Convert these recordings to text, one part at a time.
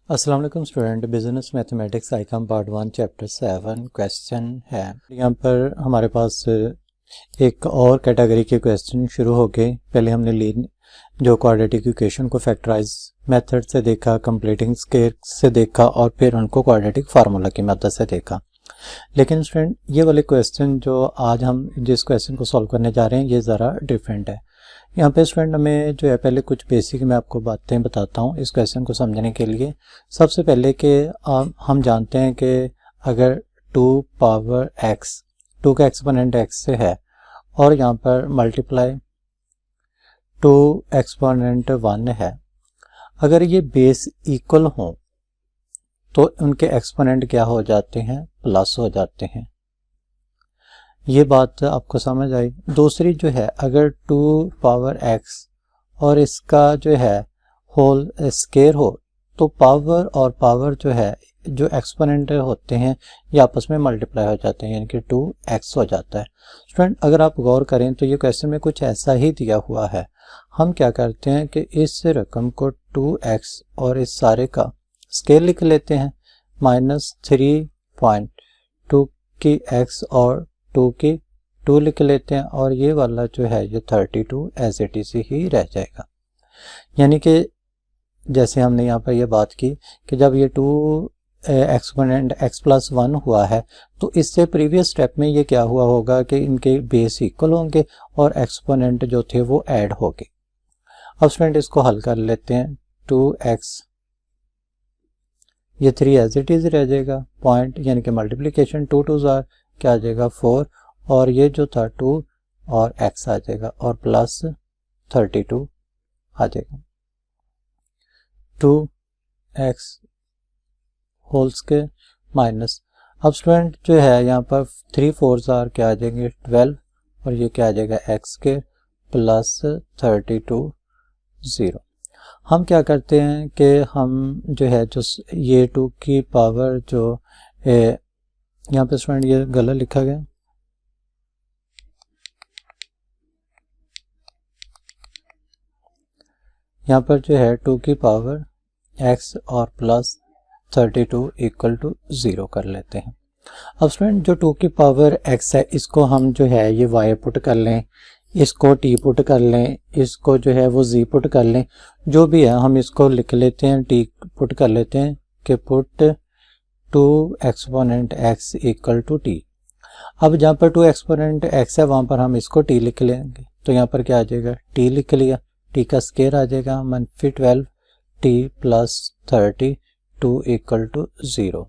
अस्सलाम वालेकुम student, business mathematics Icom part 1 chapter 7 question है। यहाँ पर हमारे पास एक और कैटेगरी के क्वेश्चन शुरू हो गए। पहले हमने लीन जो क्वाड्रेटिक इक्वेशन को फैक्टराइज मेथड से देखा, कंप्लीटिंग स्केयर से देखा और फिर उनको क्वाड्रेटिक फार्मूला की मदद से देखा। लेकिन स्टूडेंट ये वाले क्वेश्चन जो आज हम जिस क्वेश्चन को सॉल्व करने जा रहे हैं ये ज़रा डिफरेंट है। यहाँ पे स्टूडेंट हमें जो है पहले कुछ बेसिक मैं आपको बातें बताता हूँ इस क्वेश्चन को समझने के लिए। सबसे पहले कि हम जानते हैं कि अगर 2 पावर x 2 का एक्सपोनेंट x से है और यहाँ पर मल्टीप्लाई 2 एक्सपोनेंट 1 है, अगर ये बेस इक्वल हो तो उनके एक्सपोनेंट क्या हो जाते हैं, प्लस हो जाते हैं। ये बात आपको समझ आई। दूसरी जो है, अगर 2 पावर x और इसका जो है होल स्केयर हो तो पावर और पावर जो है जो एक्सपोनेंट होते हैं ये आपस में मल्टीप्लाई हो जाते हैं, यानी कि 2x हो जाता है। स्टूडेंट अगर आप गौर करें तो ये क्वेश्चन में कुछ ऐसा ही दिया हुआ है। हम क्या करते हैं कि इस रकम को 2x और इस सारे का स्केयर लिख लेते हैं, -3.2 की x और 2 की 2 लिख लेते हैं और ये वाला जो है ये 32 एज इट इज ही रह जाएगा। यानी कि जैसे हमने यहाँ पर ये बात की कि जब ये 2 एक्सपोनेंट x प्लस 1 हुआ है तो इससे प्रीवियस स्टेप में ये क्या हुआ होगा कि इनके बेस इक्वल होंगे और एक्सपोनेंट जो थे वो ऐड हो गए। अब स्टूडेंट इसको हल कर लेते हैं। 2x ये 3 एज इट इज रह जाएगा, पॉइंट यानी कि मल्टीप्लीकेशन 2 2 जार क्या आ जाएगा 4 और ये जो था 2 और x आ जाएगा और प्लस 32 आ जाएगा। 2x होल स्क्वायर माइनस, अब स्टूडेंट जो है यहाँ पर 3 4 जार क्या आ जाएंगे 12 और ये क्या आ जाएगा x स्क्वायर प्लस 32 0। हम क्या करते हैं कि हम जो है जो ये 2 की पावर जो यहाँ पे स्टूडेंट ये गलत लिखा गया, यहाँ पर जो है 2 की पावर x और प्लस 32 इक्वल टू 0 कर लेते हैं। अब स्टूडेंट जो 2 की पावर x है इसको हम जो है ये y पुट कर लें, इसको t पुट कर लें, इसको जो है वो z पुट कर लें, जो भी है हम इसको लिख लेते हैं, t पुट कर लेते हैं कि put 2 exponent x equal to t। अब जहाँ पर 2 एक्सपोनेंट x है वहाँ पर हम इसको t लिख लेंगे, तो यहाँ पर क्या आ जाएगा t लिख लिया, t का स्केयर आ जाएगा -12 t plus 32 equal to 0।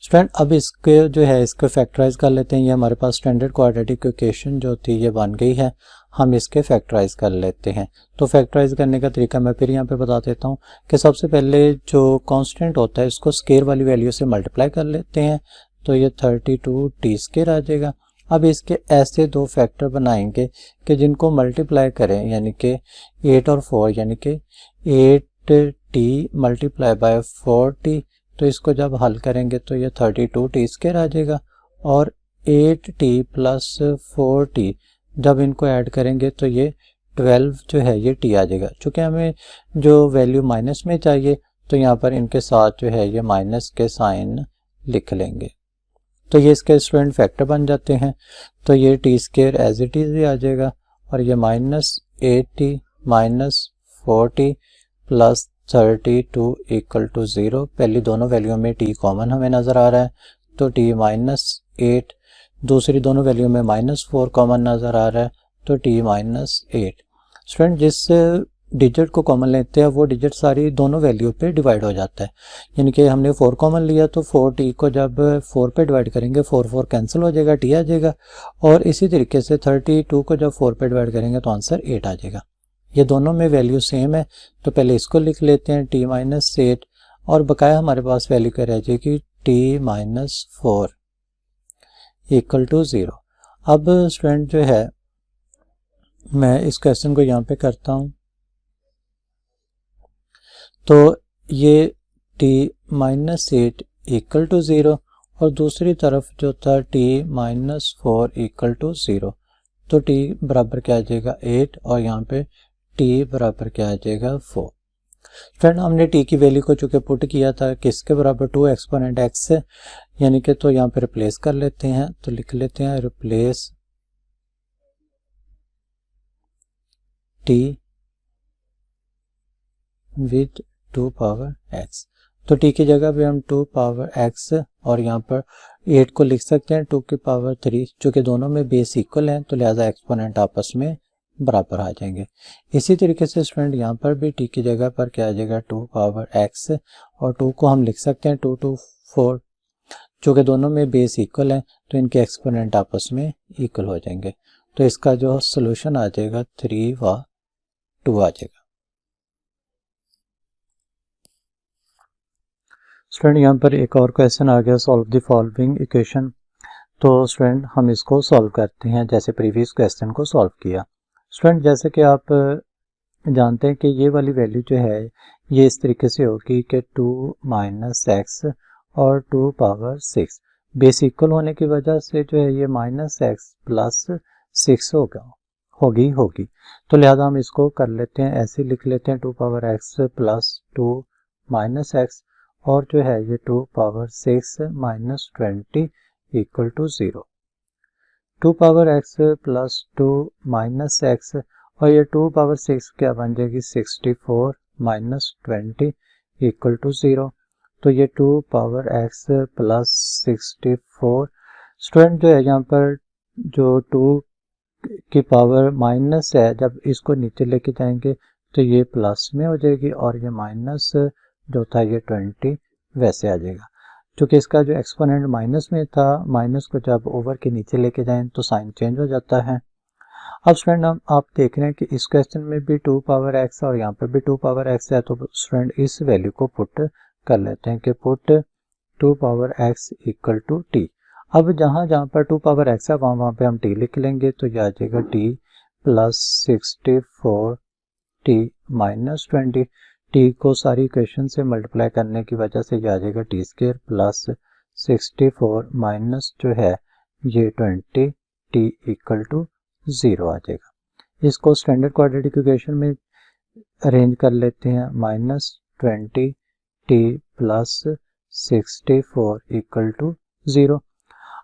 Student अब इसके जो है इसको फैक्टराइज कर लेते हैं। ये हमारे पास स्टैंडर्ड क्वाड्रेटिक इक्वेशन जो थी ये बन गई है, हम इसके फैक्टराइज कर लेते हैं। तो फैक्टराइज करने का तरीका मैं फिर यहाँ पे बता देता हूँ कि सबसे पहले जो कांस्टेंट होता है इसको स्केयर वाली वैल्यू से मल्टीप्लाई कर लेते हैं, तो ये 32 टी स्केयर आ जाएगा। अब इसके ऐसे दो फैक्टर बनाएंगे कि जिनको मल्टीप्लाई करें, यानी कि 8 और 4, यानी कि 8t मल्टीप्लाई बाय 4t, तो इसको जब हल करेंगे तो ये 32 टी स्केयर आ जाएगा और 8t प्लस 4t जब इनको ऐड करेंगे तो ये 12 जो है ये t आ जाएगा। चूँकि हमें जो वैल्यू माइनस में चाहिए तो यहाँ पर इनके साथ जो है ये माइनस के साइन लिख लेंगे, तो ये इसके स्टूडेंट फैक्टर बन जाते हैं। तो ये t square as it is ही आ जाएगा और ये -8t minus 4t plus 32 equal to 0। पहली दोनों वैल्यू में t कॉमन हमें नज़र आ रहा है तो t -8, दूसरी दोनों वैल्यू में -4 कॉमन नज़र आ रहा है तो t -8। स्टूडेंट जिस डिजिट को कॉमन लेते हैं वो डिजिट सारी दोनों वैल्यू पे डिवाइड हो जाता है, यानी कि हमने 4 कॉमन लिया तो 4t को जब 4 पे डिवाइड करेंगे 4 4 कैंसिल हो जाएगा, t आ जाएगा, और इसी तरीके से 32 को जब 4 पे डिवाइड करेंगे तो आंसर 8 आ जाएगा। ये दोनों में वैल्यू सेम है तो पहले इसको लिख लेते हैं t -8 और बकाया हमारे पास वैल्यू क्या रह जाएगी t -4 इक्वल टू 0। अब स्टूडेंट जो है मैं इस क्वेश्चन को यहाँ पे करता हूँ, तो ये t -8 इक्वल टू 0 और दूसरी तरफ जो था t -4 इक्वल टू 0, तो t बराबर क्या आ जाएगा 8 और यहाँ पे t बराबर क्या आ जाएगा 4। फ्रेंड हमने टी की वैल्यू को चूँकि पुट किया था किसके बराबर 2 एक्सपोनेंट एक्स से, यानी कि तो यहाँ पे रिप्लेस कर लेते हैं, तो लिख लेते हैं replace T with 2 power x. तो टी की जगह पे हम 2 पावर एक्स और यहाँ पर 8 को लिख सकते हैं 2 की पावर 3, चूँकि दोनों में बेस इक्वल हैं तो लिहाजा एक्सपोनेंट आपस में बराबर आ जाएंगे। इसी तरीके से स्टूडेंट यहाँ पर भी टी की जगह पर क्या आ जाएगा 2 पावर एक्स और 2 को हम लिख सकते हैं 2 to 4, चूँकि दोनों में बेस इक्वल हैं तो इनके एक्सपोनेंट आपस में इक्वल हो जाएंगे। तो इसका जो सोल्यूशन आ जाएगा 3 व 2 आ जाएगा। स्टूडेंट यहाँ पर एक और क्वेश्चन आ गया, सॉल्व द फॉलोइंग इक्वेशन। तो स्टूडेंट हम इसको सॉल्व करते हैं जैसे प्रीवियस क्वेश्चन को सॉल्व किया। स्टूडेंट जैसे कि आप जानते हैं कि ये वाली वैल्यू जो है ये इस तरीके से होगी कि 2 माइनस एक्स और 2 पावर 6 बेस इक्वल होने की वजह से जो है ये माइनस एक्स प्लस 6 होगी। तो लिहाजा हम इसको कर लेते हैं, ऐसे लिख लेते हैं 2 power x plus 2 minus x और जो है ये 2 power 6 minus 20 equal to 0। 2 power x plus 2 minus x और ये 2 पावर 6 क्या बन जाएगी 64 माइनस 20 इक्वल टू 0। तो ये 2 पावर एक्स प्लस 64, स्टूडेंट जो है यहाँ पर जो 2 की पावर माइनस है जब इसको नीचे लेके जाएंगे तो ये प्लस में हो जाएगी और ये माइनस जो था ये 20 वैसे आ जाएगा। क्योंकि इसका जो एक्सपोनेंट माइनस में था, माइनस को जब ओवर के नीचे लेके जाएं तो साइन चेंज हो जाता है। अब स्टूडेंट आप देख रहे हैं कि इस क्वेश्चन में भी 2 पावर एक्स और यहाँ पर भी 2 पावर एक्स है, तो स्टूडेंट इस वैल्यू को पुट कर लेते हैं कि put 2 power x equal to t. अब जहाँ पर 2 पावर एक्स है वहाँ पे हम टी लिख लेंगे, तो यह आ जाएगा T plus 64 T minus 20। T को सारी इक्वेशन से मल्टीप्लाई करने की वजह से यह आ जाएगा टी स्क्वायर प्लस 64 माइनस जो है ये 20 टी इक्वल टू 0 आ जाएगा। इसको स्टैंडर्ड क्वाड्रेटिक इक्वेशन में अरेंज कर लेते हैं, minus 20 t plus 64 equal to 0।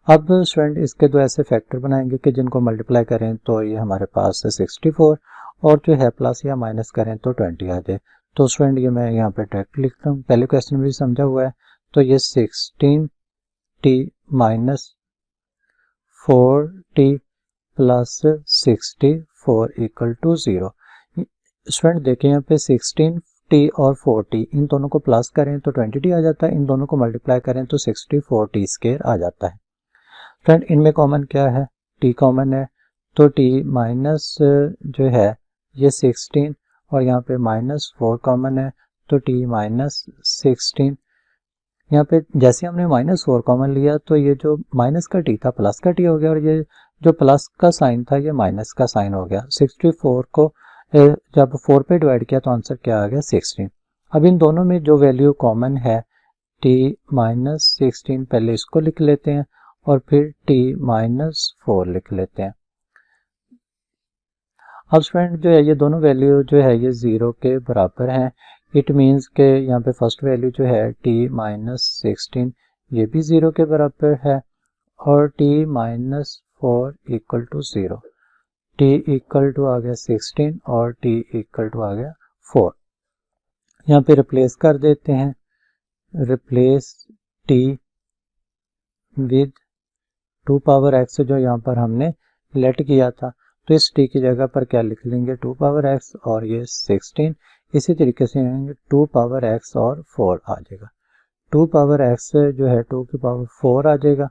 अब स्टूडेंट इसके दो ऐसे फैक्टर बनाएंगे कि जिनको मल्टीप्लाई करें तो ये हमारे पास 64 और जो है प्लस या माइनस करें तो 20 आ जाए। तो स्टूडेंट ये मैं यहाँ पे डायरेक्ट लिखता हूँ, पहले क्वेश्चन में भी समझा हुआ है। तो ये 16t minus 4t plus 64 equal to 0। Student देखिए यहाँ पे 16t और 4t इन दोनों को प्लस करें तो 20t आ जाता है, इन दोनों को मल्टीप्लाई करें तो 64t स्क्वायर आ जाता है। फ्रेंड इनमें कॉमन क्या है, t कॉमन है, तो t माइनस जो है ये 16 और यहाँ पे माइनस 4 कॉमन है तो t माइनस 16। यहाँ पे जैसे हमने माइनस 4 कॉमन लिया तो ये जो माइनस का t था प्लस का t हो गया और ये जो प्लस का साइन था ये माइनस का साइन हो गया। 64 को जब 4 पे डिवाइड किया तो आंसर क्या आ गया 16। अब इन दोनों में जो वैल्यू कॉमन है t माइनस 16 पहले इसको लिख लेते हैं और फिर t माइनस 4 लिख लेते हैं। अब स्टूडेंट जो है ये दोनों वैल्यू जो है ये 0 के बराबर हैं। इट मीन्स के यहाँ पे फर्स्ट वैल्यू जो है t माइनस 16 ये भी 0 के बराबर है और t minus 4 equal to 0। t equal to आ गया 16 और t इक्वल टू आ गया 4। यहाँ पे रिप्लेस कर देते हैं, replace t with 2 power x जो यहाँ पर हमने लेट किया था, तो इस t की जगह पर क्या लिख लेंगे 2 पावर x और ये 16। इसी तरीके से 2 पावर x और 4 आ जाएगा। 2 पावर x जो है 2 की पावर 4 आ जाएगा।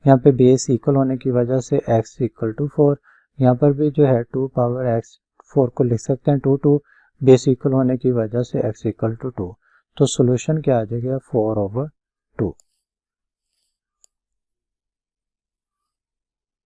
यहाँ पे बेस इक्वल होने की वजह से x इक्वल टू 4, यहाँ पर भी जो है 2 पावर x 4 को लिख सकते हैं 2 बेस इक्वल होने की वजह से x इक्वल टू 2। तो सोल्यूशन क्या आ जाएगा 4/2।